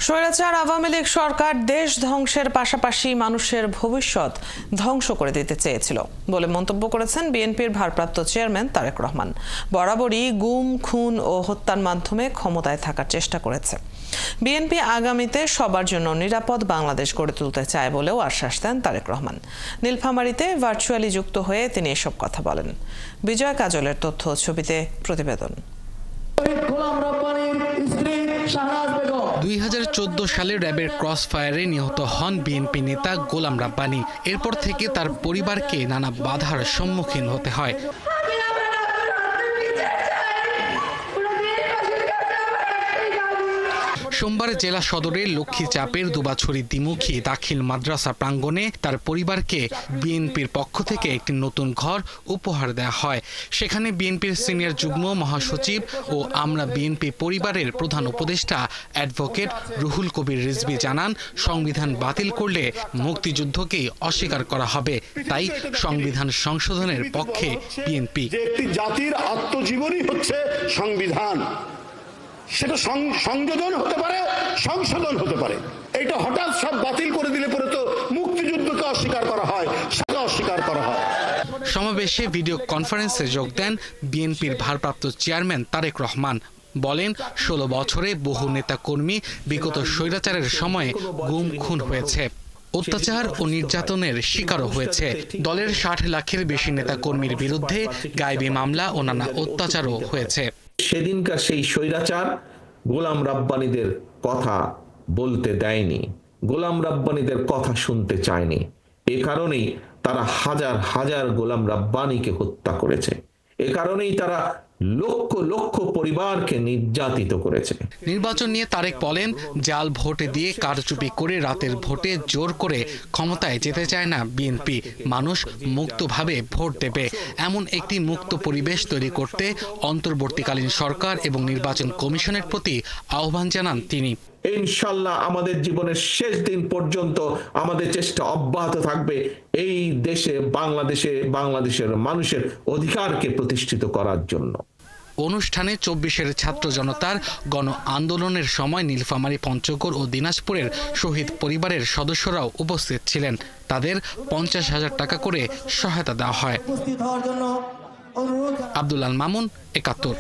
স্বৈরাচার আওয়ামী লীগ সরকার দেশ ধ্বংসের পাশাপাশি মানুষের ভবিষ্যৎ ধ্বংস করে দিতে চেয়েছিল বলে মন্তব্য করেছেন বিএনপির ভারপ্রাপ্ত চেয়ারম্যান তারেক রহমান। বরাবরই গুম, খুন ও হত্যার মাধ্যমে ক্ষমতায় থাকার চেষ্টা করেছে। বিএনপি আগামীতে সবার জন্য নিরাপদ বাংলাদেশ গড়ে তুলতে চায় বলেও আশ্বাস দেন তারেক রহমান। নীলফামারীতে ভার্চুয়ালি যুক্ত হয়ে তিনি এসব কথা বলেন। বিজয় কাজলের তথ্য ছবিতে প্রতিবেদন। 2014 সালে র্যাবের ক্রস ফায়ারে নিহত হন বিএনপি নেতা গোলাম রাব্বানী। এরপর থেকে তার পরিবারকে নানা বাধার সম্মুখীন হতে হয়। সোমবার জেলা সদরের লক্ষ্মীচাপের দুবাছড়ি দ্বিমুখী দাখিল মাদ্রাসা প্রাঙ্গণে তার পরিবারকে বিএনপির পক্ষ থেকে একটি নতুন ঘর উপহার দেওয়া হয়। সেখানে বিএনপির সিনিয়র যুগ্ম মহাসচিব ও আমরা বিএনপি পরিবারের প্রধান উপদেষ্টা অ্যাডভোকেট রুহুল কবির রিজভী জানান, সংবিধান বাতিল করলে মুক্তিযুদ্ধকেই অস্বীকার করা হবে। তাই সংবিধান সংশোধনের পক্ষে বিএনপি। একটি জাতির আত্মজীবনী হচ্ছে সংবিধান। সেটা সংযোজন হতে পারে, সংশোধন হতে পারে। এটা হঠাৎ সব বাতিল করে দিলে পরে তো মুক্তিযুদ্ধকে অস্বীকার করা হয়, সেটা অস্বীকার করা হয়। সমাবেশে ভিডিও কনফারেন্সে যোগ দেন বিএনপির ভারপ্রাপ্ত চেয়ারম্যান তারেক রহমান। বলেন, 16 বছরে বহু নেতা কর্মী বিগত স্বৈরাচারের সময়ে গুম, খুন হয়েছে, অত্যাচার ও নির্যাতনের শিকারও হয়েছে। দলের 60 লাখের বেশি নেতা কর্মীর বিরুদ্ধে গায়েবী মামলা ও নানা অত্যাচারও হয়েছে। সেদিনকার সেই স্বৈরাচার গোলাম রাব্বানীদের কথা বলতে দেয়নি, গোলাম রাব্বানীদের কথা শুনতে চায়নি। এ কারণেই তারা হাজার হাজার গোলাম রাব্বানীকে হত্যা করেছে। এ কারণেই তারা লক্ষ লক্ষ পরিবারকে নির্যাতিত করেছে। নির্বাচন নিয়ে তারেক বলেন, জাল ভোটে দিয়ে কারচুপি করে রাতের ভোটে জোর করে ক্ষমতায় যেতে চায় না বিএনপি। মানুষ মুক্তভাবে ভোট দেবে, এমন একটি মুক্ত পরিবেশ তৈরি করতে অন্তর্বর্তীকালীন সরকার এবং নির্বাচন কমিশনের প্রতি আহ্বান জানান তিনি। ইনশাআল্লাহ আমাদের জীবনের শেষ দিন পর্যন্ত আমাদের চেষ্টা অব্যাহত থাকবে এই দেশে বাংলাদেশের মানুষের অধিকারকে প্রতিষ্ঠিত করার জন্য। অনুষ্ঠানে 24-এর ছাত্র জনতার গণ আন্দোলনের সময় নীলফামারী, পঞ্চগড় ও দিনাজপুরের শহীদ পরিবারের সদস্যরাও উপস্থিত ছিলেন। তাদের 50,000 টাকা করে সহায়তা দেওয়া হয়। আব্দুল আল মামুন, 71।